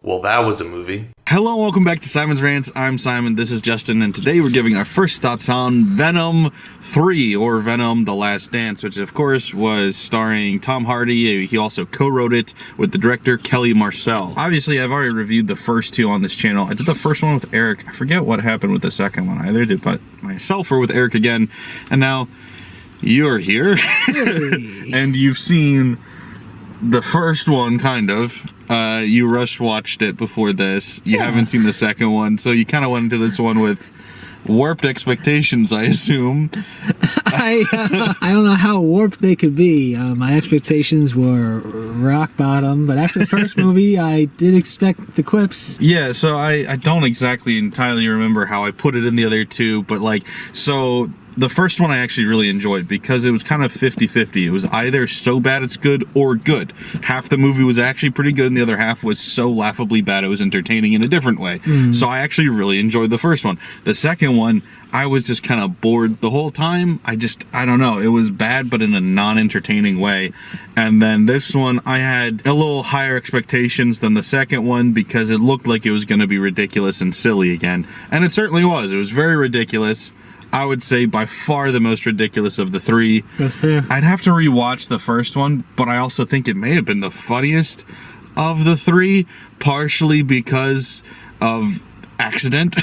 Well, that was a movie. Hello, welcome back to Simon's Rants. I'm Simon, this is Justin, and today we're giving our first thoughts on Venom 3, or Venom The Last Dance, which of course was starring Tom Hardy. He also co-wrote it with the director Kelly Marcel. Obviously, I've already reviewed the first two on this channel. I did the first one with Eric. I forget what happened with the second one. I either did by myself or with Eric again, and now you're here. And you've seen the first one, kind of. You rush watched it before this. You haven't seen the second one, so you kind of went into this one with warped expectations, I assume. I don't know how warped they could be. My expectations were rock bottom, but after the first movie, I did expect the quips. Yeah, so I don't exactly entirely remember how I put it in the other two, but so the first one I actually really enjoyed because it was kind of 50-50. It was either so bad it's good or good. Half the movie was actually pretty good and the other half was so laughably bad it was entertaining in a different way. So I actually really enjoyed the first one. The second one, I was just kind of bored the whole time. I don't know. It was bad, but in a non-entertaining way. And then this one, I had a little higher expectations than the second one because it looked like it was going to be ridiculous and silly again. And it certainly was. It was very ridiculous. I would say by far the most ridiculous of the three. That's fair. I'd have to rewatch the first one, but I also think it may have been the funniest of the three, partially because of accident,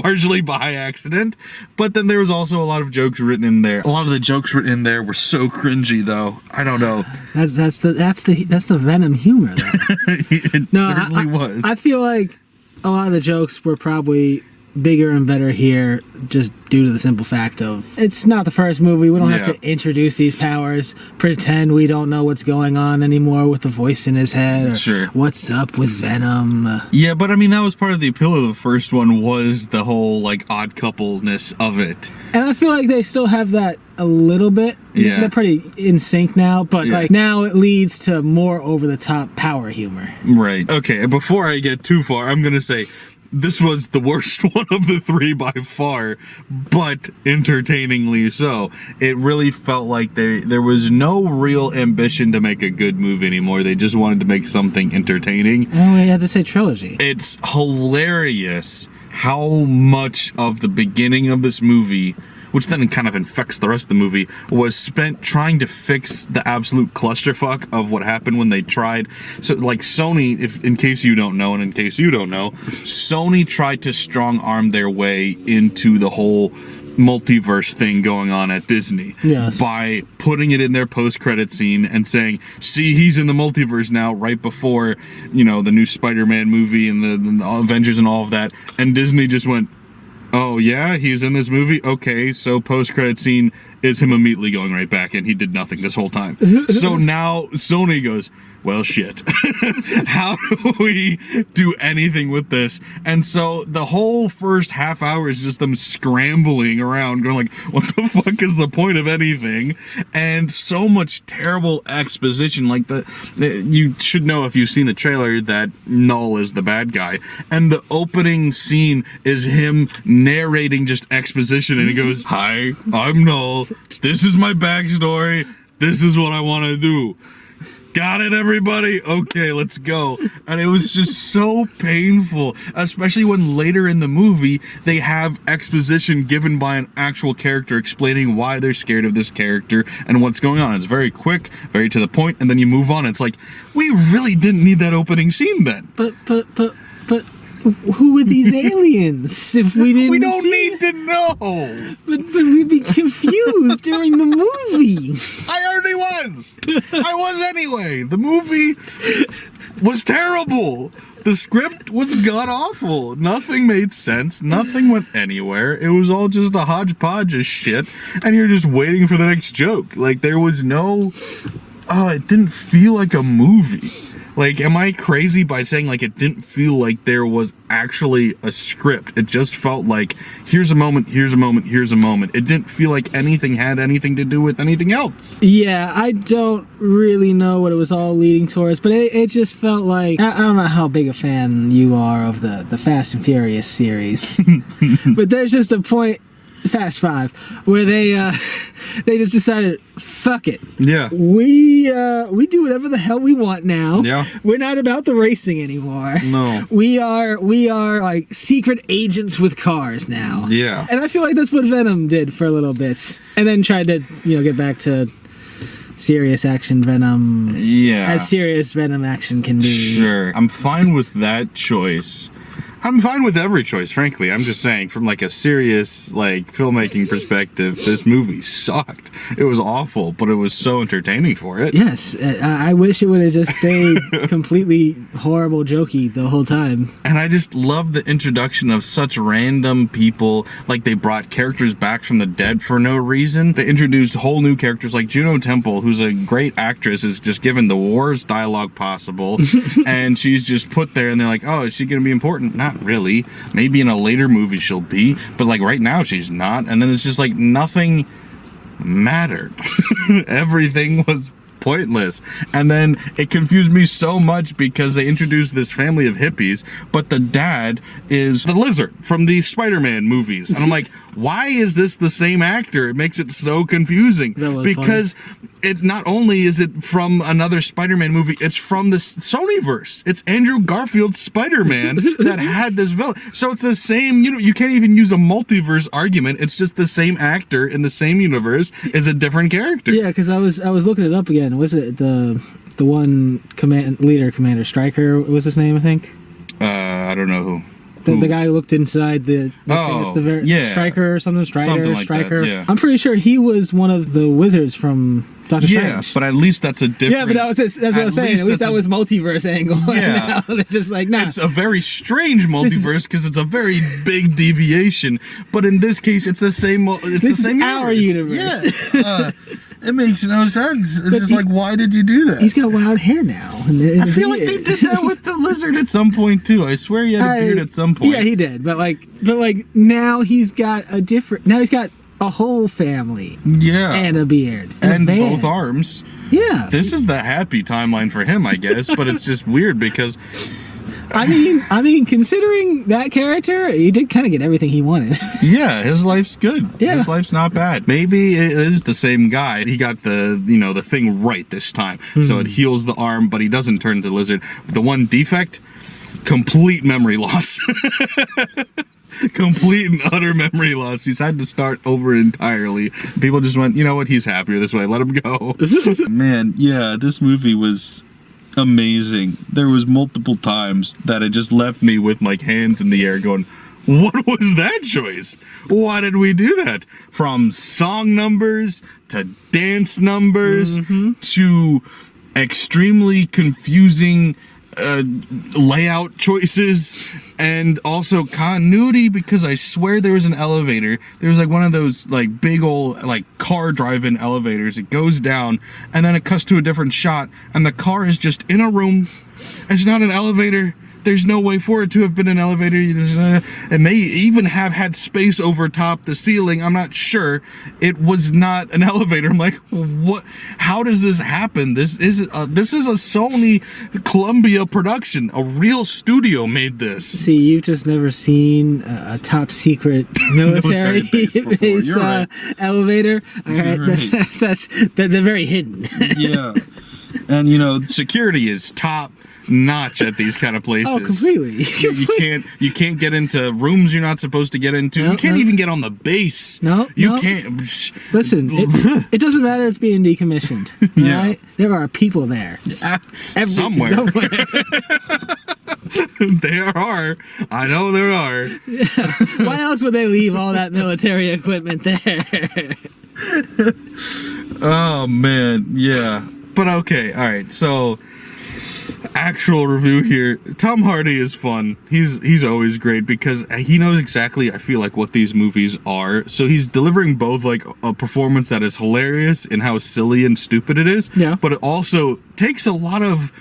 partially by accident. But then there was also a lot of jokes written in there. A lot of the jokes written in there were so cringy, though. I don't know. That's the Venom humor, though. It certainly was. I feel like a lot of the jokes were probably bigger and better here just due to the simple fact of it's not the first movie. We don't have to introduce these powers, pretend we don't know what's going on anymore with the voice in his head or what's up with Venom. Yeah, but I mean that was part of the appeal of the first one, was the whole odd coupleness of it. And I feel like they still have that a little bit. Yeah. They're pretty in sync now, but now it leads to more over the top power humor. Right. Okay, before I get too far, I'm gonna say this was the worst one of the three by far, but entertainingly so. It really felt like there was no real ambition to make a good movie anymore. They just wanted to make something entertaining. Oh, we had to say trilogy. It's hilarious how much of the beginning of this movie, which then kind of infects the rest of the movie, was spent trying to fix the absolute clusterfuck of what happened when they tried. So, Sony, in case you don't know, and in case you don't know, Sony tried to strong-arm their way into the whole multiverse thing going on at Disney. Yes. By putting it in their post-credit scene and saying, see, he's in the multiverse now, right before, the new Spider-Man movie and the Avengers and all of that. And Disney just went, oh yeah, he's in this movie? Okay, so post-credit scene is him immediately going right back, and he did nothing this whole time. So now Sony goes, well, shit. How do we do anything with this? And so the whole first half hour is just them scrambling around, going what the fuck is the point of anything? And so much terrible exposition. You should know if you've seen the trailer that Null is the bad guy. And the opening scene is him narrating just exposition, and he goes, hi, I'm Null. This is my backstory. This is what I want to do. Got it, everybody? Okay, let's go. And it was just so painful, especially when later in the movie they have exposition given by an actual character explaining why they're scared of this character and what's going on. It's very quick, very to the point, and then you move on. It's we really didn't need that opening scene then. But who are these aliens if we didn't We don't need to know. But we'd be confused during the movie. I already was. I was anyway. The movie was terrible. The script was god-awful. Nothing made sense. Nothing went anywhere. It was all just a hodgepodge of shit, and you're just waiting for the next joke. There was no... it didn't feel like a movie. Am I crazy by saying, it didn't feel like there was actually a script? It just felt like, here's a moment, here's a moment, here's a moment. It didn't feel like anything had anything to do with anything else. Yeah, I don't really know what it was all leading towards, but it just felt like... I don't know how big a fan you are of the Fast and Furious series, but there's just a point Fast Five, where they they just decided, fuck it. Yeah. We do whatever the hell we want now. Yeah. We're not about the racing anymore. No. We are like secret agents with cars now. Yeah. And I feel like that's what Venom did for a little bit, and then tried to get back to serious action Venom. Yeah. As serious Venom action can be. Sure. I'm fine with that choice. I'm fine with every choice, frankly. I'm just saying, from like a serious filmmaking perspective, this movie sucked. It was awful, but it was so entertaining for it. Yes, I wish it would have just stayed completely horrible, jokey the whole time. And I just love the introduction of such random people. Like, they brought characters back from the dead for no reason. They introduced whole new characters, like Juno Temple, who's a great actress, is just given the worst dialogue possible. And she's just put there, and they're like, oh, is she going to be important? Not really. Maybe in a later movie she'll be, but like right now she's not. And then it's just like nothing mattered. Everything was pointless. And then it confused me so much because they introduced this family of hippies, but the dad is the Lizard from the Spider-Man movies. And I'm like, why is this the same actor? It makes it so confusing. Because it's not only is it from another Spider-Man movie, it's from the Sonyverse. It's Andrew Garfield's Spider-Man that had this villain. So it's the same, you can't even use a multiverse argument. It's just the same actor in the same universe is a different character. Yeah, because I was looking it up again. Was it the one Commander Stryker was his name, I think? I don't know who. The guy who looked inside the Stryker or something, Stryker. Like yeah. I'm pretty sure he was one of the wizards from Doctor Strange. Yeah, but at least that's a different... Yeah, but that's what I was saying. At least that was multiverse angle. Yeah. Now they're just like, nah. It's a very strange multiverse because it's a very big deviation. But in this case, it's the same. It's the same our universe. Yeah. It makes no sense. It's just like, why did you do that? He's got wild hair now. I feel like they did that with the Lizard at some point too. I swear he had a beard at some point. Yeah, he did. But now he's got a whole family. Yeah. And a beard. And both arms. Yeah. This is the happy timeline for him, I guess. But it's just weird because... I mean, considering that character, he did kind of get everything he wanted. Yeah, his life's good. Yeah. His life's not bad. Maybe it is the same guy. He got the thing right this time. So it heals the arm, but he doesn't turn to Lizard. The one defect, complete memory loss. Complete and utter memory loss. He's had to start over entirely. People just went, you know what, he's happier this way. Let him go. Man, yeah, this movie was... amazing. There was multiple times that it just left me with like hands in the air going, what was that choice? Why did we do that? From song numbers to dance numbers to extremely confusing layout choices and also continuity, because I swear there was an elevator. There was like one of those like big old like car drive-in elevators. It goes down and then it cuts to a different shot and the car is just in a room. It's not an elevator. There's no way for it to have been an elevator. And they even have had space over top the ceiling. I'm not sure. It was not an elevator. I'm like, what? How does this happen? This is a Sony Columbia production. A real studio made this. See, you've just never seen a top secret military base elevator. All right, they're very hidden. Yeah. And security is top notch at these kind of places. Oh, completely. You can't get into rooms you're not supposed to get into. You can't even get on the base. You can't. Listen, it doesn't matter. It's being decommissioned. Yeah. Right? There are people there. Somewhere. There are. I know there are. Yeah. Why else would they leave all that military equipment there? Oh man, yeah. But okay, all right. So, actual review here. Tom Hardy is fun. He's always great because he knows exactly, I feel like, what these movies are. So he's delivering both like a performance that is hilarious in how silly and stupid it is. Yeah. But it also takes a lot of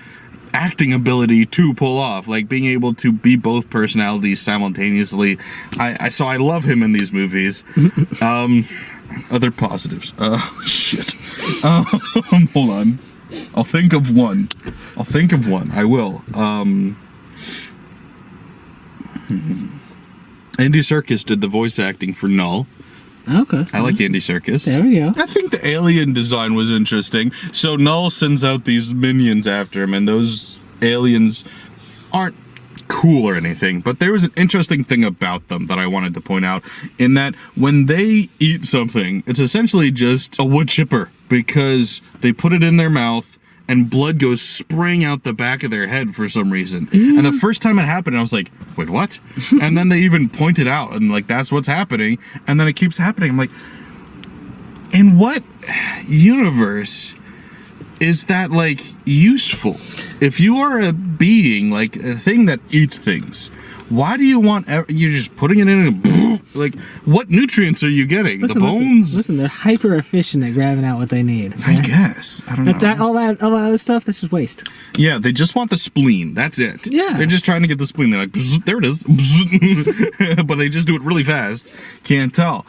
acting ability to pull off, like being able to be both personalities simultaneously. So I love him in these movies. Other positives. Shit. Hold on. I'll think of one. I will. Andy Serkis did the voice acting for Null. Okay. I like Andy Serkis. There we go. I think the alien design was interesting. So Null sends out these minions after him, and those aliens aren't cool or anything, but there was an interesting thing about them that I wanted to point out, in that when they eat something, it's essentially just a wood chipper, because they put it in their mouth and blood goes spraying out the back of their head for some reason. And the first time it happened, I was like, wait, what? And then they even pointed out, and like, that's what's happening. And then it keeps happening. I'm like, in what universe is that, like, useful? If you are a being, like a thing that eats things, why do you want, you're just putting it in and like, what nutrients are you getting? The bones? Listen, they're hyper efficient at grabbing out what they need. I guess. I don't know. All that other stuff, that's just waste. Yeah, they just want the spleen. That's it. Yeah. They're just trying to get the spleen. They're like, there it is. But they just do it really fast. Can't tell.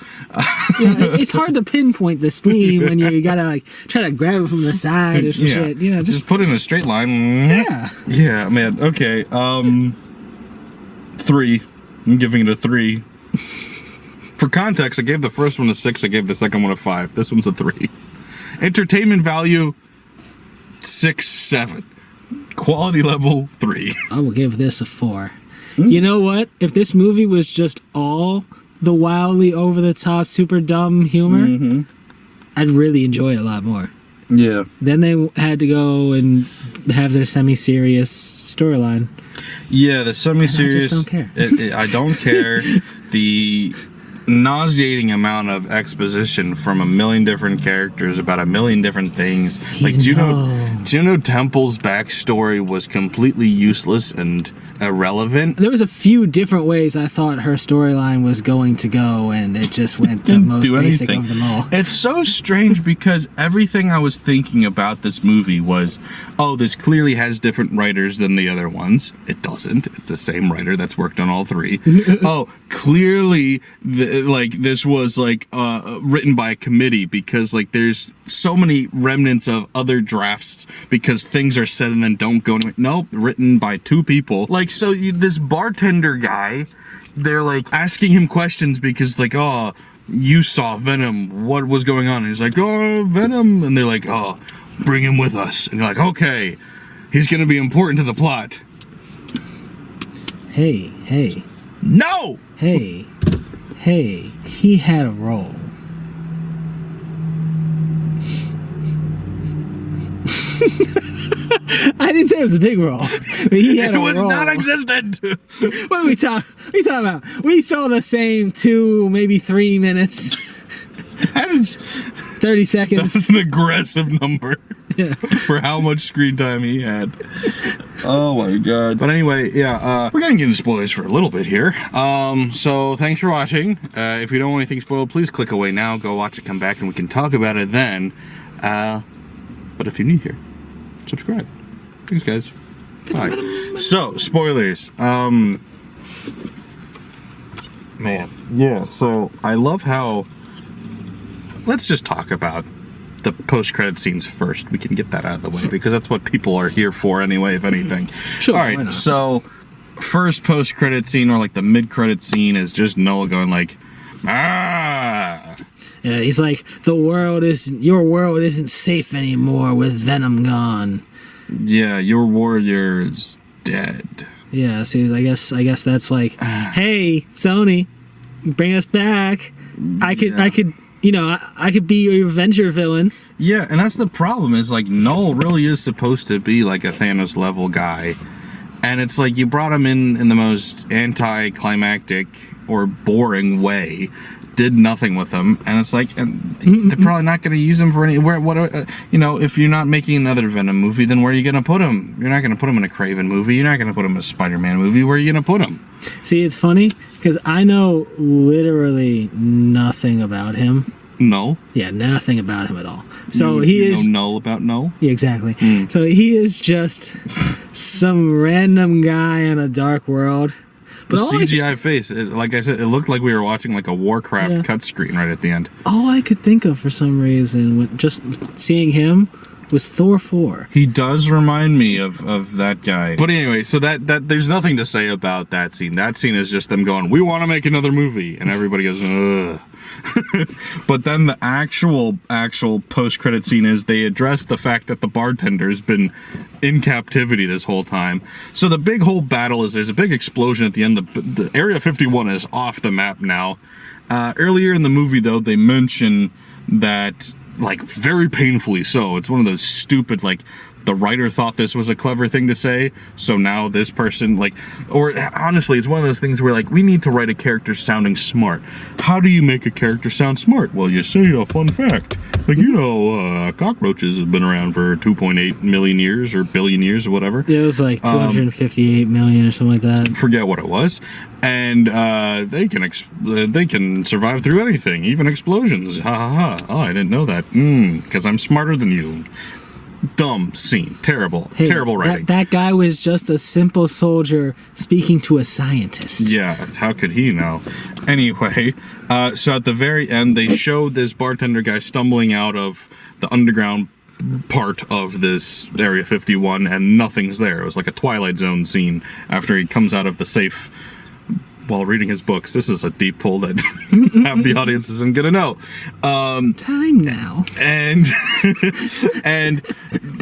It's hard to pinpoint the spleen when you gotta like try to grab it from the side or some shit. You know, just put it in a straight line. Yeah. Yeah, man. Okay. 3. I'm giving it a 3. For context, I gave the first one a 6. I gave the second one a 5. This one's a 3. Entertainment value, 6, 7. Quality level, 3. I will give this a 4. You know what? If this movie was just all the wildly over the top, super dumb humor, I'd really enjoy it a lot more. Yeah. Then they had to go and have their semi-serious storyline. Yeah, the semi-serious. I just don't care. I don't care. The nauseating amount of exposition from a million different characters about a million different things. Like Juno Temple's backstory was completely useless and irrelevant. There was a few different ways I thought her storyline was going to go, and it just went the most basic of them all. It's so strange because everything I was thinking about this movie was, oh, this clearly has different writers than the other ones. It doesn't. It's the same writer that's worked on all 3. Oh, clearly this was like written by a committee, because like there's so many remnants of other drafts because things are said and then don't go anywhere. Nope, written by 2 people. Like, so this bartender guy, they're like asking him questions because like, oh, you saw Venom, what was going on? And he's like, oh, Venom. And they're like, oh, bring him with us. And you're like, okay, he's gonna be important to the plot. Hey. No! Hey, he had a role. I didn't say it was a big role, but he had a role. It was non-existent. What are we talking about? We saw the same 2, maybe 3 minutes. That is 30 seconds. That's an aggressive number for how much screen time he had. Oh my god. But anyway, yeah, we're gonna get into spoilers for a little bit here. So thanks for watching. If you don't want anything spoiled, please click away now, go watch it, come back, and we can talk about it then. But if you're new here, subscribe. Thanks, guys. Bye. So, spoilers. Man. Yeah, so I love how... Let's just talk about the post-credit scenes first. We can get that out of the way, because that's what people are here for anyway, if anything. Sure, all right, so first post-credit scene, or like the mid-credit scene, is just Noah going like, ah! Yeah, he's like, your world isn't safe anymore with Venom gone. Yeah, your warrior is dead. Yeah, so I guess that's like, hey, Sony, bring us back. I could be your Avenger villain. Yeah, and that's the problem, is like Null really is supposed to be like a Thanos level guy. And it's like you brought him in the most anticlimactic or boring way. Did nothing with him, and it's like, and they're probably not going to use him for any. If you're not making another Venom movie, then where are you going to put him? You're not going to put him in a Craven movie. You're not going to put him in a Spider-Man movie. Where are you going to put him? See, it's funny because I know literally nothing about him. No. Yeah, nothing about him at all. So you know null about null. Yeah, exactly. So he is just some random guy in a dark world. The CGI face, like I said, it looked like we were watching like a Warcraft cut screen right at the end. All I could think of for some reason, when just seeing him, was Thor 4. He does remind me of that guy. But anyway, so that there's nothing to say about that scene. That scene is just them going, we want to make another movie. And everybody goes, ugh. But then the actual post-credit scene is they address the fact that the bartender's been in captivity this whole time. So the big whole battle is there's a big explosion at the end. The Area 51 is off the map now. Earlier in the movie, though, they mention that, like, very painfully so. It's one of those stupid, like, the writer thought this was a clever thing to say, so now this person, like, or honestly, it's one of those things where, like, we need to write a character sounding smart. How do you make a character sound smart? Well, you say a fun fact. Like, cockroaches have been around for 2.8 million years or billion years or whatever. Yeah, it was like 258 million or something like that. Forget what it was. And they can survive through anything, even explosions. Ha ha ha. Oh, I didn't know that. Because I'm smarter than you. Dumb scene. Terrible. Terrible writing. That guy was just a simple soldier speaking to a scientist. Yeah, how could he know? Anyway, so at the very end, they show this bartender guy stumbling out of the underground part of this Area 51, and nothing's there. It was like a Twilight Zone scene after he comes out of the safe while reading his books. This is a deep pull that half the audience isn't gonna know. Time now. And and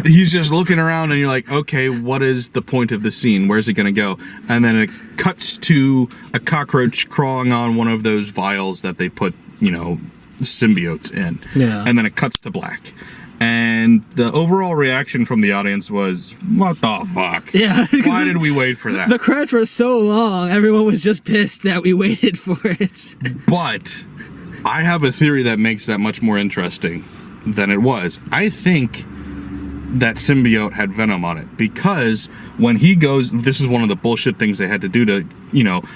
he's just looking around, and you're like, okay, what is the point of the scene? Where's it gonna go? And then it cuts to a cockroach crawling on one of those vials that they put, symbiotes in. Yeah. And then it cuts to black. And the overall reaction from the audience was, what the fuck? Yeah. Why did we wait for that? The credits were so long, everyone was just pissed that we waited for it. But I have a theory that makes that much more interesting than it was. I think that symbiote had Venom on it, because when he goes, this is one of the bullshit things they had to do to,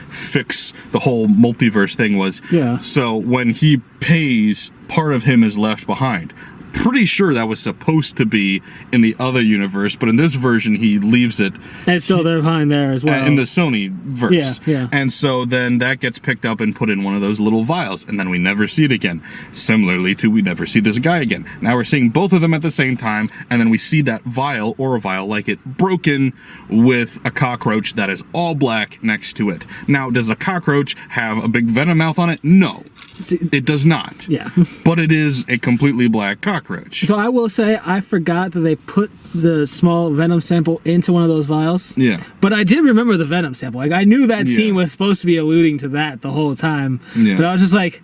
fix the whole multiverse thing was, so when he pays, part of him is left behind. Pretty sure that was supposed to be in the other universe, but in this version he leaves it. And so they're behind there as well. In the Sony verse. Yeah. And so then that gets picked up and put in one of those little vials, and then we never see it again. Similarly to we never see this guy again. Now we're seeing both of them at the same time, and then we see that vial, or a vial like it, broken with a cockroach that is all black next to it. Now, does the cockroach have a big Venom mouth on it? No. It does not. Yeah. But it is a completely black cockroach. So I will say, I forgot that they put the small Venom sample into one of those vials. Yeah. But I did remember the Venom sample. Like, I knew that scene was supposed to be alluding to that the whole time. Yeah. But I was just like,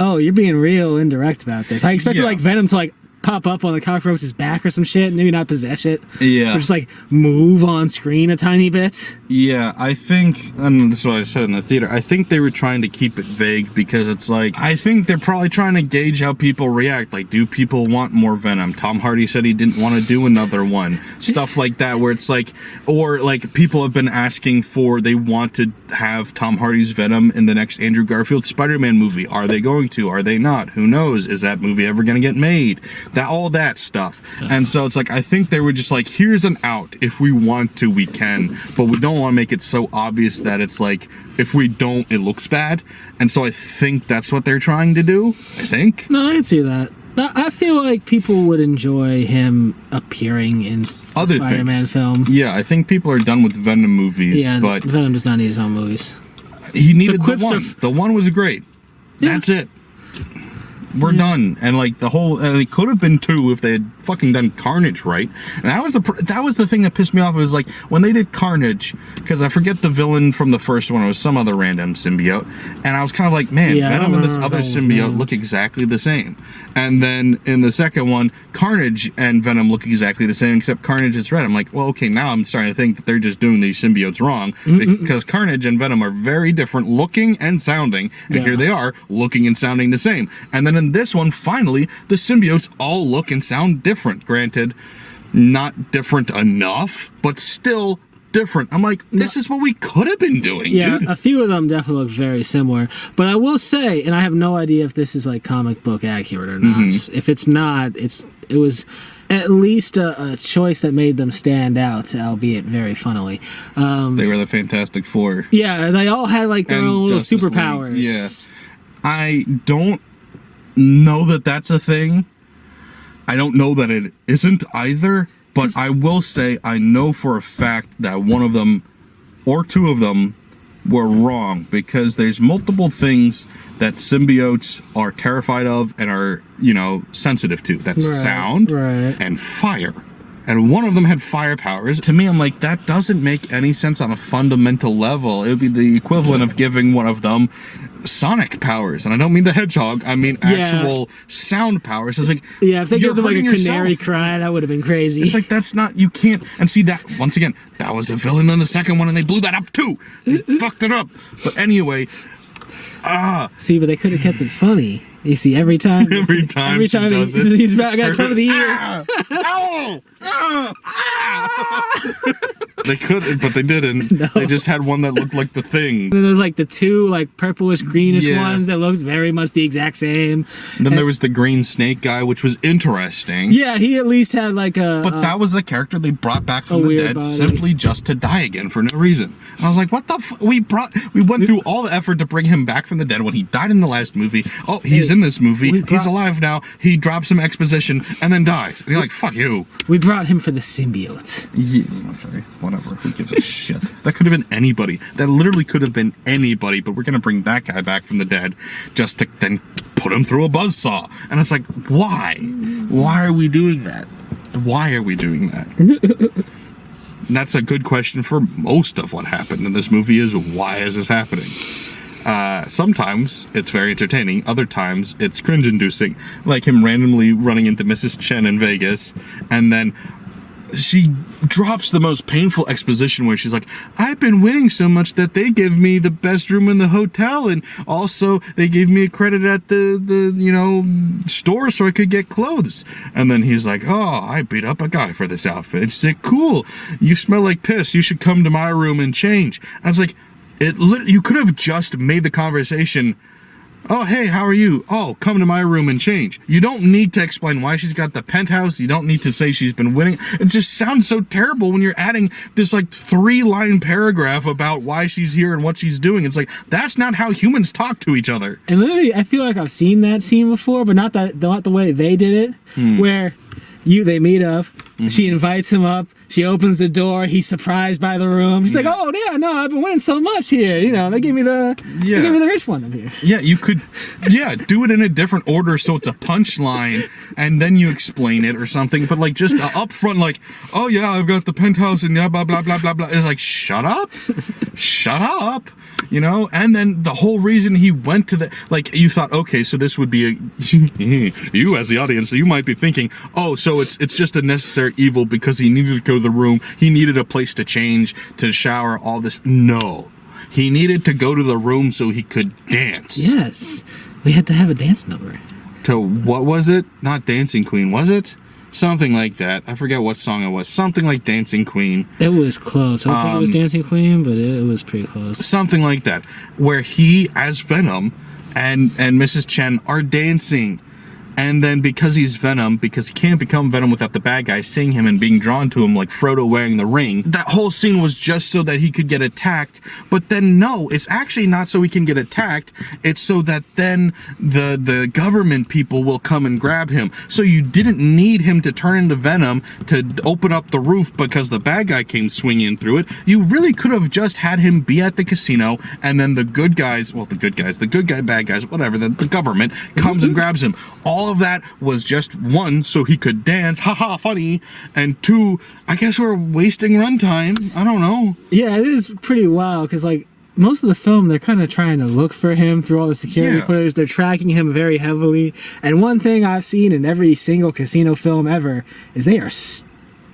oh, you're being real indirect about this. I expected, like, Venom to, like, pop up on the cockroach's back or some shit, maybe not possess it. Yeah. Or just, like, move on screen a tiny bit. Yeah, I think, and this is what I said in the theater, I think they were trying to keep it vague, because it's like, I think they're probably trying to gauge how people react. Like, do people want more Venom? Tom Hardy said he didn't want to do another one. Stuff like that, where it's like, or like, people have been asking for, they want to have Tom Hardy's Venom in the next Andrew Garfield Spider-Man movie. Are they going to? Are they not? Who knows? Is that movie ever going to get made? All that stuff. And so it's like, I think they were just like, here's an out. If we want to, we can, but we don't want to make it so obvious that it's like, if we don't, it looks bad. And so I think that's what they're trying to do. I think. No, I can see that. I feel like people would enjoy him appearing in other Spider-Man film. Yeah, I think people are done with Venom movies. Yeah, but Venom does not need his own movies. He needed the one. The one was great. Yeah. That's it. We're done. And like the whole, and it could have been 2 if they had fucking done Carnage right. And that was the thing that pissed me off. It was like when they did Carnage, because I forget the villain from the first one. It was some other random symbiote, and I was kind of like, man, Venom and this other symbiote look exactly the same. And then in the second one, Carnage and Venom look exactly the same, except Carnage is red. I'm like, well, okay, now I'm starting to think that they're just doing these symbiotes wrong, because Carnage and Venom are very different looking and sounding, and here they are looking and sounding the same. And then in this one, finally, the symbiotes all look and sound different. Granted, not different enough, but still different. I'm like, this is what we could have been doing. Yeah, dude. a few of them definitely look very similar. But I will say, and I have no idea if this is like comic book accurate or not. If it's not, it was at least a choice that made them stand out, albeit very funnily. They were the Fantastic Four. Yeah, they all had like their own little superpowers. Yeah, I don't know that that's a thing. I don't know that it isn't either, but I will say I know for a fact that one of them or two of them were wrong, because there's multiple things that symbiotes are terrified of and are, sensitive to. That's sound and fire. And one of them had fire powers. To me, I'm like, that doesn't make any sense on a fundamental level. It would be the equivalent of giving one of them sonic powers. And I don't mean the hedgehog. I mean actual sound powers. It's like, if they gave them like a canary cry, that would have been crazy. It's like, that's not, you can't. And see that, once again, that was a villain in the second one, and they blew that up too. They fucked it up. But anyway, See, but they could have kept it funny. You see, every time he does it, he's got to cover the ears. They could, but they didn't. No. They just had one that looked like the Thing. And then there's like the two like purplish greenish ones that looked very much the exact same. And then there was the green snake guy, which was interesting. Yeah, he at least had like a. But that was the character they brought back from the dead simply just to die again for no reason. And I was like, what the we went through all the effort to bring him back from the dead when he died in the last movie. Oh, he's in this movie. He's alive now. He drops some exposition and then dies. And you're like, fuck you. We brought him for the symbiote. Yeah, okay, whatever. Who gives a shit? That could have been anybody. That literally could have been anybody, but we're going to bring that guy back from the dead just to then put him through a buzzsaw. And it's like, why? Why are we doing that? Why are we doing that? And that's a good question for most of what happened in this movie is, why is this happening? Sometimes it's very entertaining. Other times it's cringe-inducing. Like him randomly running into Mrs. Chen in Vegas, and then she drops the most painful exposition where she's like, I've been winning so much that they give me the best room in the hotel, and also they gave me a credit at the store so I could get clothes. And then he's like, oh, I beat up a guy for this outfit. And she's like, cool, you smell like piss, you should come to my room and change. And I was like, you could have just made the conversation, oh, hey, how are you? Oh, come to my room and change. You don't need to explain why she's got the penthouse. You don't need to say she's been winning. It just sounds so terrible when you're adding this like 3-line paragraph about why she's here and what she's doing. It's like, that's not how humans talk to each other. And literally, I feel like I've seen that scene before, but not the way they did it, where they meet up, she invites him up, she opens the door, he's surprised by the room. He's like, oh yeah, no, I've been winning so much here. They gave me the rich one up here. Yeah, you could do it in a different order so it's a punchline and then you explain it or something. But like just up front, like, oh yeah, I've got the penthouse and blah blah blah blah blah. It's like, shut up. Shut up. And then the whole reason he went to you thought, okay, so this would be you as the audience, so you might be thinking, oh, so it's just a necessary evil because he needed to go to the room, he needed a place to change, to shower, all this. No, he needed to go to the room so he could dance. Yes, we had to have a dance number. To what was it? Not Dancing Queen, was it? Something like that. I forget what song it was. Something like Dancing Queen. It was close. I don't think it was Dancing Queen, but it was pretty close. Something like that. Where he, as Venom, and Mrs. Chen are dancing. And then because he's Venom, because he can't become Venom without the bad guy seeing him and being drawn to him like Frodo wearing the ring, that whole scene was just so that he could get attacked. But then no, it's actually not so he can get attacked. It's so that then the government people will come and grab him. So you didn't need him to turn into Venom to open up the roof because the bad guy came swinging through it. You really could have just had him be at the casino, and then the good guy, bad guys, whatever, the government comes and grabs him. All of that was just, one, so he could dance, haha, funny, and two, I guess we're wasting runtime. I don't know. Yeah, it is pretty wild, because like most of the film, they're kind of trying to look for him through all the security footage. They're tracking him very heavily. And one thing I've seen in every single casino film ever is they are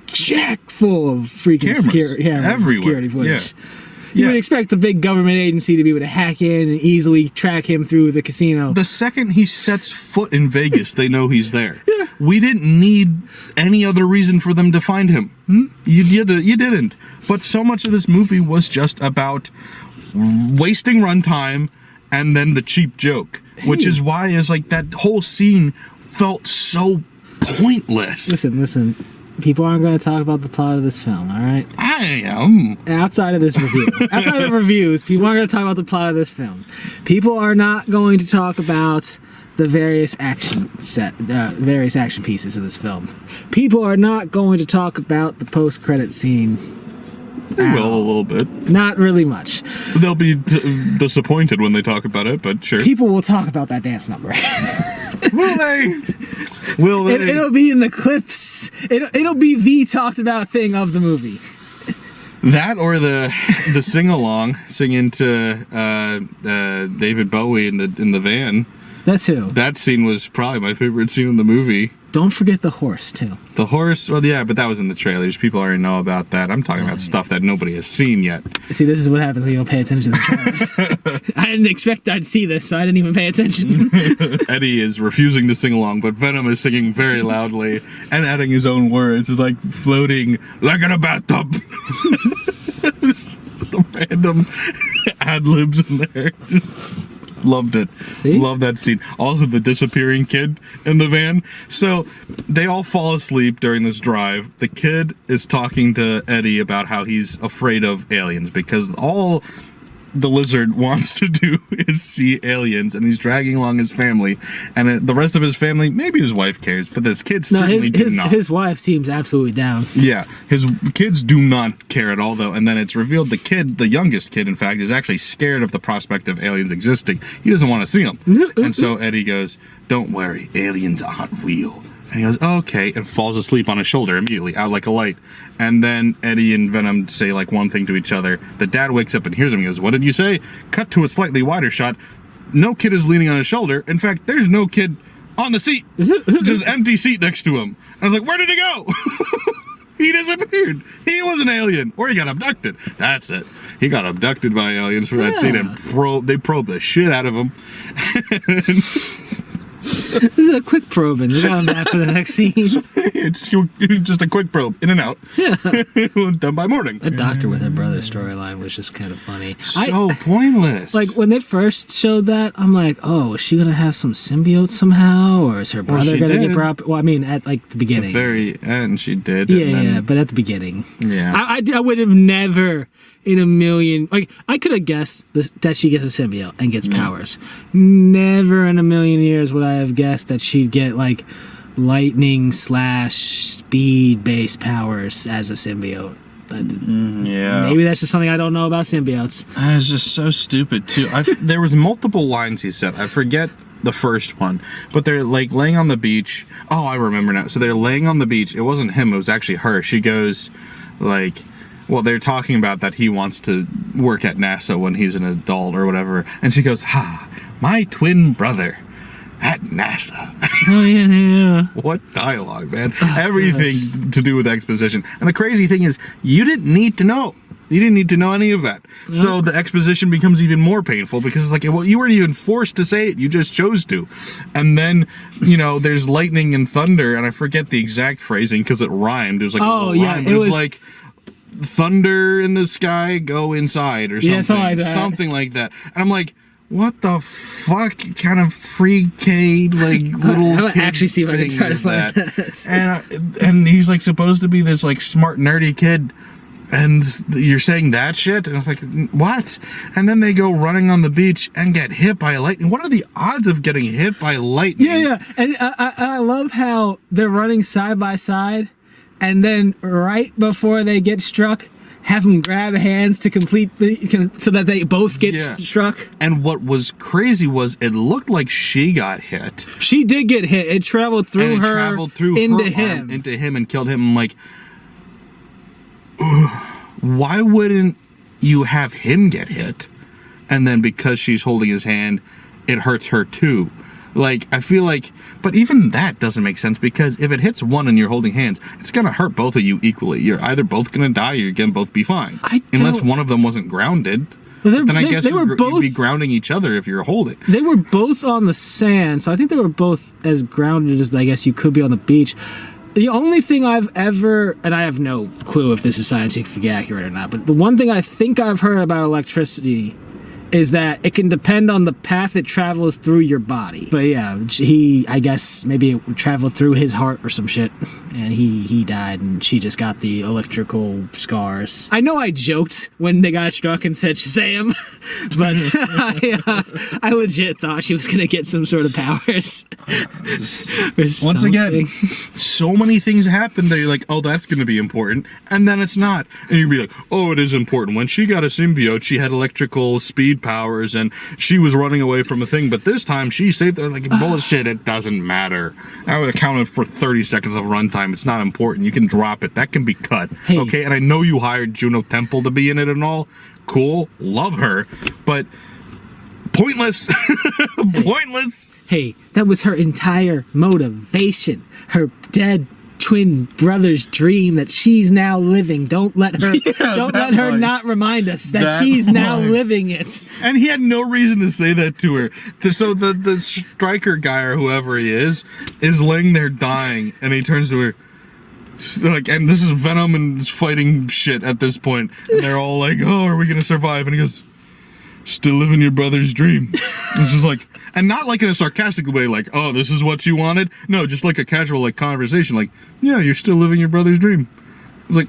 jacked full of freaking security footage. You would expect the big government agency to be able to hack in and easily track him through the casino. The second he sets foot in Vegas, they know he's there. Yeah. We didn't need any other reason for them to find him. You didn't. But so much of this movie was just about wasting runtime and then the cheap joke, which is why is like that whole scene felt so pointless. Listen. People aren't going to talk about the plot of this film, all right? I am. Outside of this review. Outside of reviews, people aren't going to talk about the plot of this film. People are not going to talk about the various action pieces of this film. People are not going to talk about the post-credit scene. They will a little bit. Not really much. They'll be disappointed when they talk about it, but sure. People will talk about that dance number. Will they? Will they? It'll be in the clips. It'll be the talked about thing of the movie. That or the sing along singing to David Bowie in the van. That's who. That scene was probably my favorite scene in the movie. Don't forget the horse too. The horse, well, yeah, but that was in the trailers. People already know about that. I'm talking about stuff that nobody has seen yet. See, this is what happens when you don't pay attention to the trailers. I didn't expect I'd see this, so I didn't even pay attention. Eddie is refusing to sing along, but Venom is singing very loudly and adding his own words. It's like floating like in a bathtub. It's the random ad-libs in there. Loved it. See? Love that scene. Also, the disappearing kid in the van. So, they all fall asleep during this drive. The kid is talking to Eddie about how he's afraid of aliens because all the lizard wants to do is see aliens, and he's dragging along his family. And the rest of his family, maybe his wife cares, but this kid certainly do not. His wife seems absolutely down. Yeah, his kids do not care at all, though. And then it's revealed the kid, the youngest kid, in fact, is actually scared of the prospect of aliens existing. He doesn't want to see them. And so Eddie goes, "Don't worry, aliens aren't real." And he goes, "Okay," and falls asleep on his shoulder immediately, out like a light. And then Eddie and Venom say like one thing to each other. The dad wakes up and hears him. He goes, "What did you say?" Cut to a slightly wider shot. No kid is leaning on his shoulder. In fact, there's no kid on the seat. Just empty seat next to him. And I was like, where did he go? He disappeared. He was an alien. Or he got abducted. That's it. He got abducted by aliens for that scene, and they probed the shit out of him. This is a quick probing. We got him back for the next scene. It's just a quick probe, in and out. Yeah. Done by morning. The doctor with her brother storyline was just kind of funny. So pointless. Like, when they first showed that, I'm like, oh, is she going to have some symbiote somehow? Or is her brother going to get brought up? Well, I mean, at, like, the beginning. The very end, she did. Yeah, but at the beginning. Yeah. I would have never in a million... Like, I could have guessed that she gets a symbiote and gets powers. Never in a million years would I have guessed that she'd get, like, lightning/speed-based powers as a symbiote. Yeah. Maybe that's just something I don't know about symbiotes. It's just so stupid, too. There was multiple lines he said. I forget the first one, but they're like laying on the beach. Oh, I remember now. So they're laying on the beach. It wasn't him. It was actually her. She goes like... Well, they're talking about that he wants to work at NASA when he's an adult or whatever. And she goes, my twin brother at NASA. Oh, yeah. What dialogue, man. Everything to do with exposition. And the crazy thing is, you didn't need to know. You didn't need to know any of that. So the exposition becomes even more painful because it's like, well, you weren't even forced to say it. You just chose to. And then, there's lightning and thunder, and I forget the exact phrasing because it rhymed. It was like, it was like... thunder in the sky, go inside or something. Yeah, something like that. And I'm like, what the fuck kind of pre-K like little kid actually see if I can try to find that. And he's like supposed to be this like smart nerdy kid, and you're saying that shit, and I was like, what? And then they go running on the beach and get hit by lightning. What are the odds of getting hit by lightning? Yeah. And I love how they're running side by side. And then right before they get struck, have them grab hands to complete so that they both get struck. And what was crazy was it looked like she got hit. She did get hit. It traveled through her into him and killed him. I'm like, why wouldn't you have him get hit? And then because she's holding his hand, it hurts her too. Like, I feel like, but even that doesn't make sense because if it hits one and you're holding hands, it's going to hurt both of you equally. You're either both going to die or you're going to both be fine. Unless one of them wasn't grounded. Then I guess you'd be grounding each other if you're holding. They were both on the sand, so I think they were both as grounded as I guess you could be on the beach. The only thing I've ever, and I have no clue if this is scientifically accurate or not, but the one thing I think I've heard about electricity is that it can depend on the path it travels through your body. But yeah, I guess maybe it traveled through his heart or some shit, and he died, and she just got the electrical scars. I know I joked when they got struck and said Shazam, but I legit thought she was gonna get some sort of powers. Once again, so many things happen that you're like, oh, that's gonna be important, and then it's not. And you'd be like, oh, it is important. When she got a symbiote, she had electrical speed powers, and she was running away from a thing, but this time she saved her. Like, bullshit, it doesn't matter. I would account it for 30 seconds of runtime. It's not important. You can drop it. That can be cut. Hey. Okay, and I know you hired Juno Temple to be in it and all. Cool. Love her. But pointless. Pointless. Hey, that was her entire motivation. Her dead twin brother's dream that she's now living. Don't let her not remind us that she's now living it. And he had no reason to say that to her. So the striker guy or whoever he is laying there dying, and he turns to her like, and this is Venom and is fighting shit at this point. And they're all like, oh, are we gonna survive? And he goes, still living your brother's dream. It's just like, and not like in a sarcastic way, like, oh, this is what you wanted. No, just like a casual like conversation, like, yeah, you're still living your brother's dream. It's like,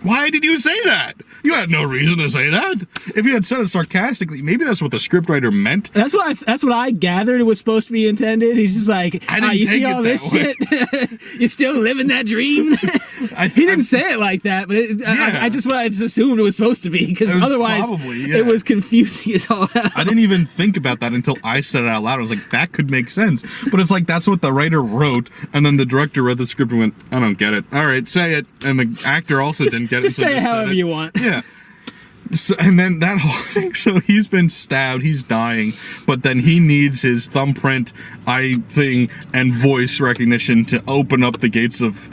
why did you say that? You had no reason to say that. If you had said it sarcastically, maybe that's what the scriptwriter meant. That's what I gathered it was supposed to be intended. He's just like, you see all this shit? You're still living that dream? He didn't say it like that, but I just assumed it was supposed to be, because otherwise it was confusing as all hell. I didn't even think about that until I said it out loud. I was like, that could make sense. But it's like, that's what the writer wrote, and then the director read the script and went, I don't get it. All right, say it. And the actor also didn't get it. Just say it however you want. Yeah. So, and then that whole thing, so he's been stabbed, he's dying, but then he needs his thumbprint, eye thing, and voice recognition to open up the gates of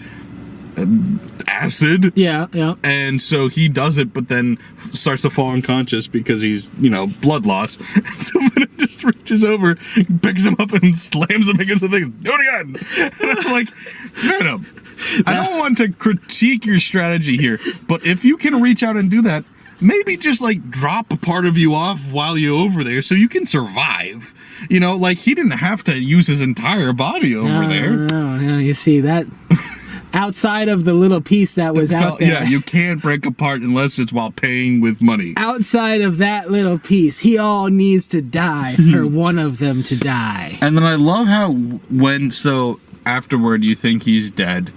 acid. Yeah. And so he does it, but then starts to fall unconscious because he's, blood loss. And so Venom just reaches over, picks him up, and slams him against the thing. Do it again. And I'm like, Venom, I don't want to critique your strategy here, but if you can reach out and do that, maybe just like drop a part of you off while you're over there so you can survive. Like he didn't have to use his entire body over there. No, you see that outside of the little piece that was out there. Yeah, you can't break apart unless it's while paying with money. Outside of that little piece, he all needs to die for one of them to die. And then I love how afterward you think he's dead,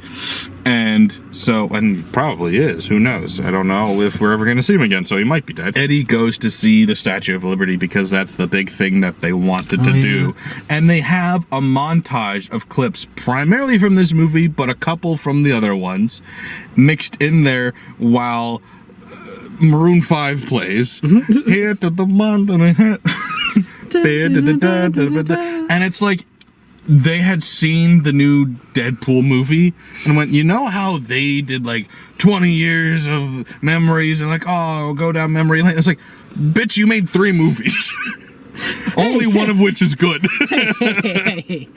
and he probably is, who knows, I don't know if we're ever going to see him again, so he might be dead. Eddie goes to see the Statue of Liberty because that's the big thing that they wanted to do, and they have a montage of clips primarily from this movie, but a couple from the other ones mixed in there while Maroon 5 plays. Here to the month and a hat. And it's like they had seen the new Deadpool movie and went, how they did like 20 years of memories and like, oh, go down memory lane. It's like, bitch, you made 3 movies. Only one of which is good. Hey.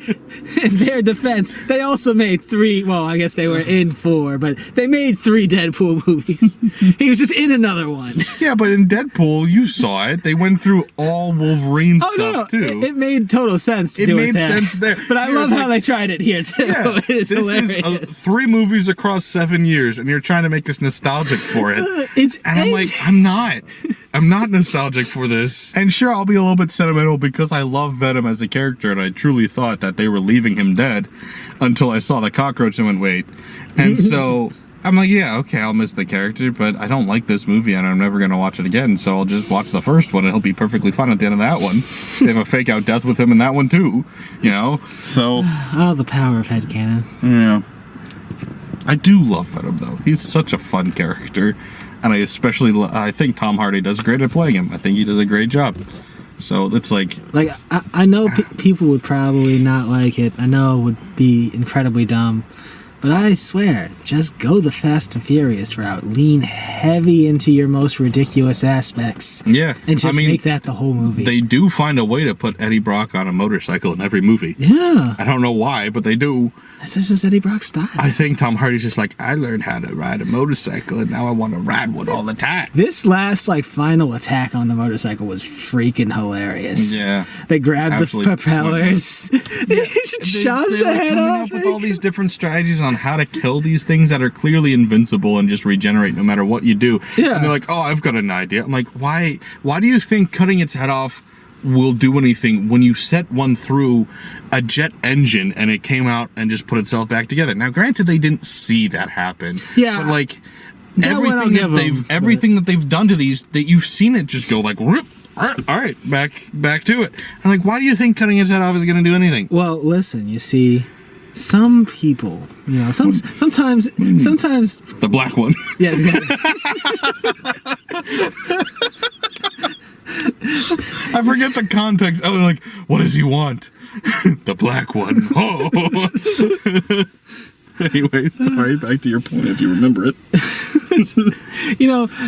In their defense, they also made 3, well, I guess they were in 4, but they made 3 Deadpool movies. He was just in another one. Yeah, but in Deadpool, you saw it. They went through all Wolverine stuff, too. It made total sense to do it there. It made sense there. But I love how they tried it here, too. Yeah, it's hilarious. Is 3 movies across 7 years, and you're trying to make us nostalgic for it. I'm like, I'm not nostalgic for this. And sure, I'll be a little bit sentimental because I love Venom as a character, and I truly thought that they were leaving him dead until I saw the cockroach and went, wait. And so I'm like, yeah, okay, I'll miss the character, but I don't like this movie and I'm never going to watch it again, so I'll just watch the first one and he'll be perfectly fine at the end of that one. They have a fake out death with him in that one too, so. Oh, the power of headcanon. Yeah. I do love Venom though. He's such a fun character, and I think Tom Hardy does great at playing him. I think he does a great job. So it's like I know people would probably not like it. I know it would be incredibly dumb, But I swear, just go the Fast and Furious route. Lean heavy into your most ridiculous aspects. Yeah. And just make that the whole movie. They do find a way to put Eddie Brock on a motorcycle in every movie. Yeah. I don't know why, but they do. That's just Eddie Brock's style. I think Tom Hardy's just like, I learned how to ride a motorcycle and now I want to ride one all the time. This last final attack on the motorcycle was freaking hilarious. Yeah. They grabbed the propellers. He shoves the head coming off. up with all these different strategies on how to kill these things that are clearly invincible and just regenerate no matter what you do. Yeah. And they're like, oh, I've got an idea. I'm like, why do you think cutting its head off will do anything when you set one through a jet engine and it came out and just put itself back together? Now, granted, they didn't see that happen. Yeah. But like everything that they've done to these, that you've seen it just go like, whoop, all right, back to it. I'm like, why do you think cutting its head off is going to do anything? Well, listen, you see, some people, sometimes The black one. yeah, exactly. I forget the context. I was like, what does he want? The black one. Oh. Anyway, sorry, back to your point if you remember it.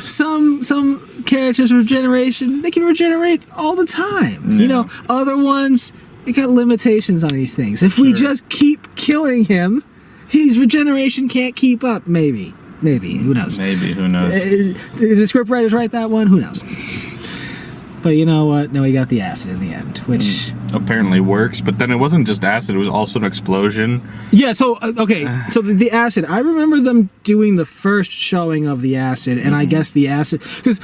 Some characters they can regenerate all the time. Yeah. Other ones, they got limitations on these things. If we just keep killing him, his regeneration can't keep up. Maybe. Who knows? Maybe, who knows? The script writers write that one. Who knows? But you know what? No, we got the acid in the end, which apparently works. But then it wasn't just acid; it was also an explosion. Yeah. So okay. So the acid. I remember them doing the first showing of the acid, and I guess the acid, because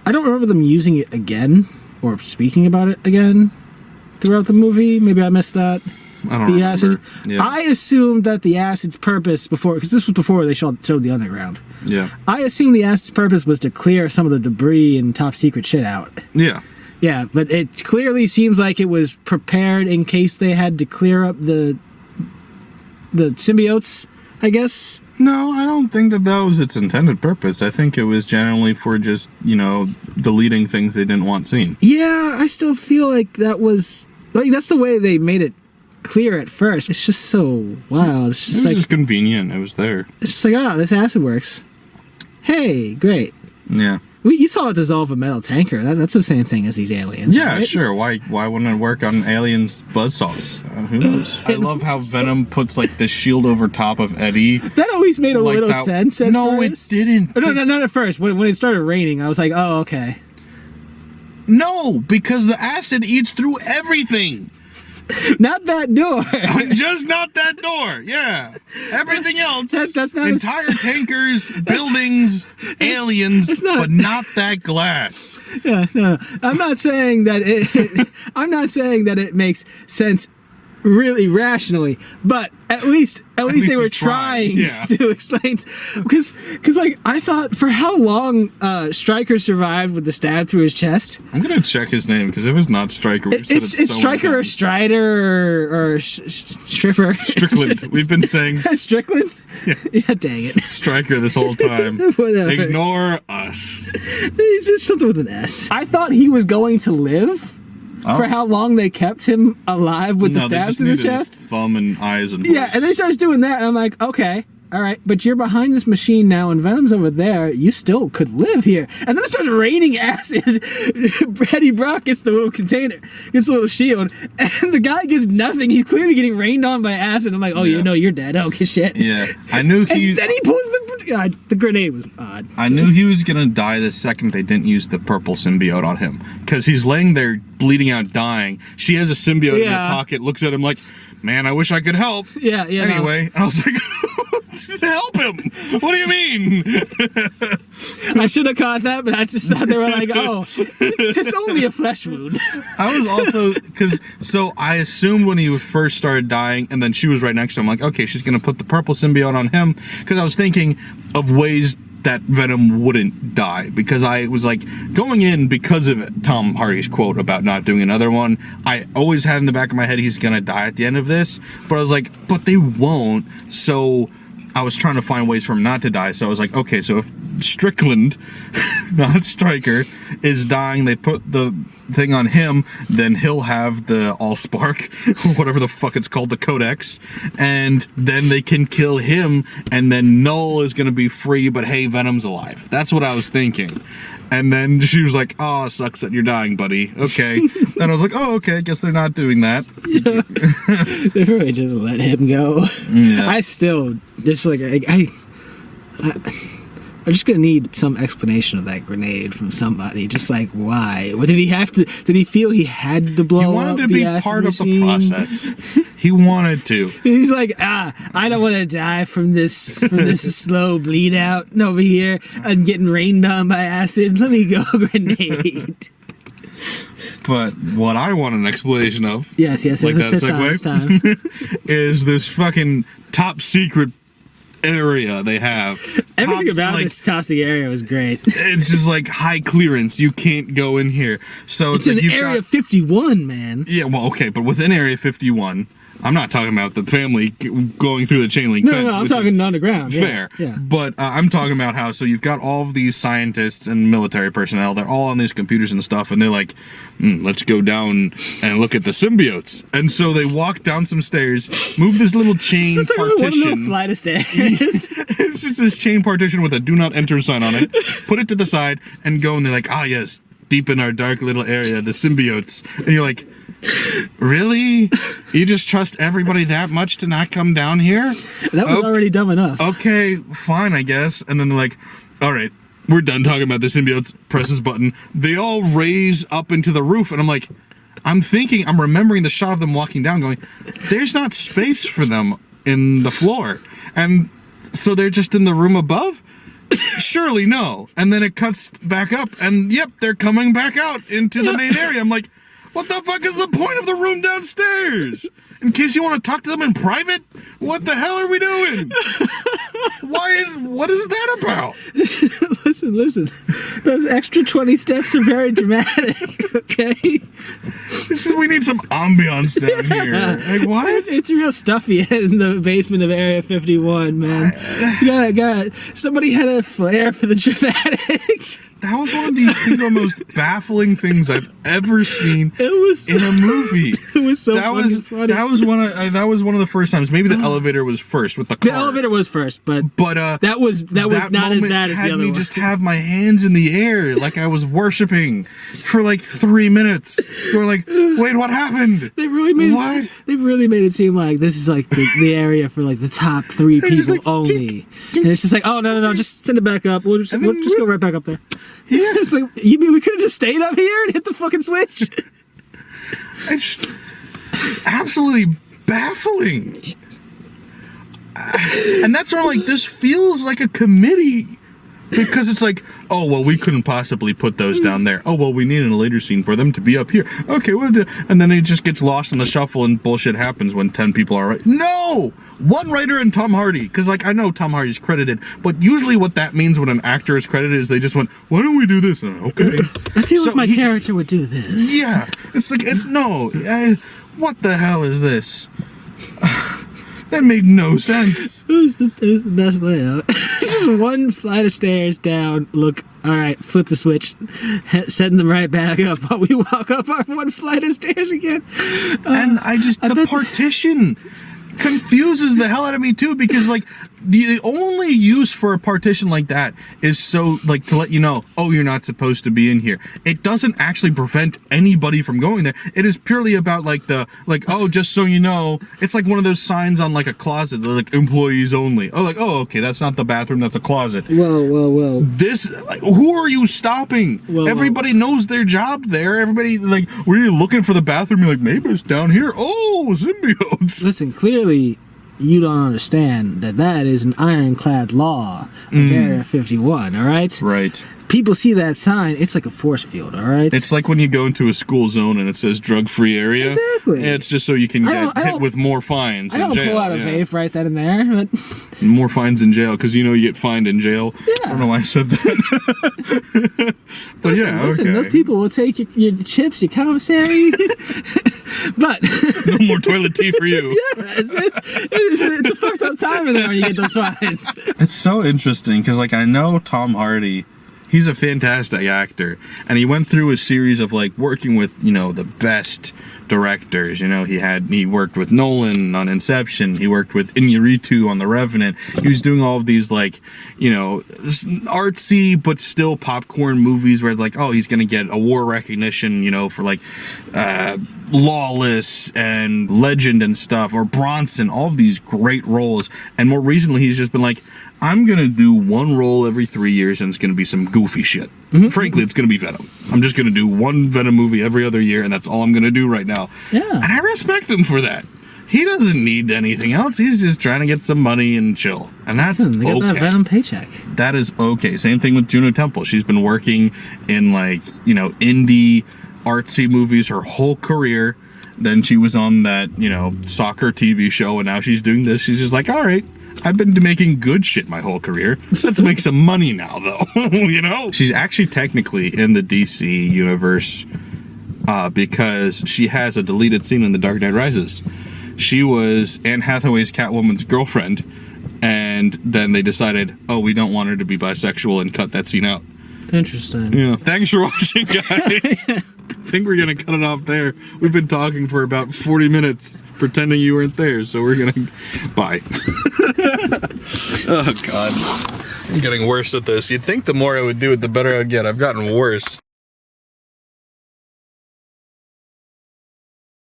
I don't remember them using it again or speaking about it again throughout the movie. Maybe I missed that. I don't the remember. acid. Yeah. I assumed that the acid's purpose because this was before they showed the underground. Yeah. I assumed the acid's purpose was to clear some of the debris and top secret shit out. Yeah. Yeah, but it clearly seems like it was prepared in case they had to clear up the symbiotes, I guess. No, I don't think that was its intended purpose. I think it was generally for just, deleting things they didn't want seen. Yeah, I still feel like that's the way they made it clear at first. It's just so wild. It's just just convenient. It was there. It's just like, this acid works. Hey, great. Yeah. You saw it dissolve a metal tanker. That's the same thing as these aliens. Yeah, right? sure. Why wouldn't it work on aliens' buzzsaws? Who knows? I love how Venom puts this shield over top of Eddie. That always made a little sense at first. It didn't. No, not at first. When it started raining, I was like, oh, okay. No, because the acid eats through everything. Not that door. Just not that door. Yeah. Everything else. That's not entire tankers, buildings, aliens, but not that glass. Yeah, no. I'm not saying that it makes sense really rationally, but at least they were trying to explain, because I thought, for how long Stryker survived with the stab through his chest. I'm gonna check his name, because if it's not Stryker, it's Stryker or Strider or Stripper. Strickland. We've been saying Strickland. Yeah, dang it. Stryker this whole time. Whatever. Ignore us. It's just something with an S. I thought he was going to live. For how long they kept him alive with the stabs in the chest? His thumb and eyes and voice. Yeah, and they starts doing that, and I'm like, okay, all right, but you're behind this machine now, and Venom's over there. You still could live here. And then it starts raining acid. Eddie Brock gets the little container, gets the little shield, and the guy gets nothing. He's clearly getting rained on by acid. I'm like, oh, you're dead. Oh, shit. Yeah, I knew he... And then he pulls the grenade was odd. I knew he was going to die the second they didn't use the purple symbiote on him. Because he's laying there bleeding out, dying. She has a symbiote in her pocket, looks at him like, man, I wish I could help. Yeah. Anyway, and I was like... Help him! What do you mean? I should have caught that, but I just thought they were like, oh, it's only a flesh wound. I was also, so I assumed when he first started dying, and then she was right next to him, like, okay, she's gonna put the purple symbiote on him, because I was thinking of ways that Venom wouldn't die, because I was like, going in, because of Tom Hardy's quote about not doing another one, I always had in the back of my head he's gonna die at the end of this, but I was like, but they won't, so I was trying to find ways for him not to die. So I was like, okay, so if Strickland, not Stryker, is dying, they put the thing on him, then he'll have the Allspark, whatever the fuck it's called, the Codex, and then they can kill him, and then Null is gonna be free, but hey, Venom's alive. That's what I was thinking. And then she was like, oh, sucks that you're dying, buddy. Okay. And I was like, oh, okay, I guess they're not doing that. Yeah. They probably just let him go. Yeah. I still, just like, I'm just gonna need some explanation of that grenade from somebody. Just like, why? What did he have to? Did he feel he had to blow up? He wanted to be part of the process. He wanted to. He's like, I don't want to die from this slow bleed out over here. I'm getting rained on by acid. Let me go, grenade. But what I want an explanation of, yes, like that segue, is this fucking top secret area they have. Everything about this top secret area was great. It's just like high clearance. You can't go in here. So it's in Area 51, man. Yeah, well, okay, but within Area 51, I'm not talking about the family going through the chain link fence. No, I'm talking underground. Fair. Yeah. But I'm talking about how, so you've got all of these scientists and military personnel. They're all on these computers and stuff, and they're like, let's go down and look at the symbiotes. And so they walk down some stairs, move this little chain partition. One little flight of stairs. It's just this chain partition with a do not enter sign on it. Put it to the side and go, and they're like, yes, deep in our dark little area, the symbiotes. And you're like, really? You just trust everybody that much to not come down here? That was already dumb enough. Okay, fine, I guess. And then they're like, all right, we're done talking about the symbiotes. Press this button. They all raise up into the roof, and I'm like, I'm remembering the shot of them walking down going, there's not space for them in the floor. And so they're just in the room above? Surely no. And then it cuts back up, and yep, they're coming back out into the main area. I'm like, what the fuck is the point of the room downstairs? In case you want to talk to them in private? What the hell are we doing? What is that about? Listen. Those extra 20 steps are very dramatic, okay? We need some ambiance down here. Like, what? It's real stuffy in the basement of Area 51, man. Somebody had a flair for the dramatic. That was one of the single most baffling things I've ever seen in a movie. It was so funny. That was one of the first times. Maybe the elevator was first with the car. The elevator was first, but that was not as bad as the other one. Had me just have my hands in the air like I was worshiping for like 3 minutes. You were like, wait, what happened? They really made it seem like this is like the area for like the top 3 people like, only. And it's just like, oh no, just send it back up. We'll just go right back up there. Yeah, it's like, you mean we could have just stayed up here and hit the fucking switch? It's just absolutely baffling. And that's why I'm like, this feels like a committee. Because it's like, oh, well, we couldn't possibly put those down there. Oh, well, we need in a later scene for them to be up here. Okay, and then it just gets lost in the shuffle and bullshit happens when 10 people are right. No! One writer and Tom Hardy. Because, like, I know Tom Hardy's credited, but usually what that means when an actor is credited is they just went, why don't we do this? And okay. I feel like my character would do this. Yeah. It's like, what the hell is this? That made no sense. It was the best layout. Just one flight of stairs down. Look, all right, flip the switch, setting them right back up. While we walk up our one flight of stairs again. And the partition confuses the hell out of me too, because like the only use for a partition like that is so like to let you know, oh, you're not supposed to be in here. It doesn't actually prevent anybody from going there. It is purely about oh, just so you know. It's like one of those signs on like a closet, like employees only. Oh, okay, that's not the bathroom, that's a closet. Well. This, like, who are you stopping? Everybody knows their job there. Everybody, like, we're looking for the bathroom. You're like, maybe it's down here. Oh, symbiotes. Listen, clearly you don't understand that is an ironclad law of Area 51, all right? Right. People see that sign, it's like a force field, all right? It's like when you go into a school zone and it says drug-free area. Exactly. It's just so you can get hit with more fines in jail. I don't pull out a vape right then and there. But more fines in jail, because you get fined in jail. Yeah. I don't know why I said that. Listen, those people will take your chips, your commissary. But no more toilet tea for you. Yeah, it's a fucked up time in there when you get those fines. It's so interesting because, like, I know Tom Hardy. He's a fantastic actor, and he went through a series of, like, working with, you know, the best directors. You know, he worked with Nolan on Inception. He worked with Iñárritu on The Revenant. He was doing all of these, like, you know, artsy but still popcorn movies where, like, oh, he's gonna get award recognition, you know, for, like, Lawless and Legend and stuff, or Bronson, all of these great roles. And more recently, he's just been like, I'm going to do one role every 3 years, and it's going to be some goofy shit. Mm-hmm. Frankly, it's going to be Venom. I'm just going to do one Venom movie every other year, and that's all I'm going to do right now. Yeah. And I respect him for that. He doesn't need anything else. He's just trying to get some money and chill. And that's Listen, they okay. got that Venom paycheck. That is okay. Same thing with Juno Temple. She's been working in, like, you know, indie artsy movies her whole career. Then she was on that, you know, soccer TV show, and now she's doing this. She's just like, all right, I've been making good shit my whole career. Let's make some money now, though. You know? She's actually technically in the DC universe because she has a deleted scene in The Dark Knight Rises. She was Anne Hathaway's Catwoman's girlfriend, and then they decided, oh, we don't want her to be bisexual, and cut that scene out. Interesting. Yeah. Thanks for watching, guys. I think we're going to cut it off there. We've been talking for about 40 minutes pretending you weren't there, so we're going to... Bye. Oh, God. I'm getting worse at this. You'd think the more I would do it, the better I'd get. I've gotten worse.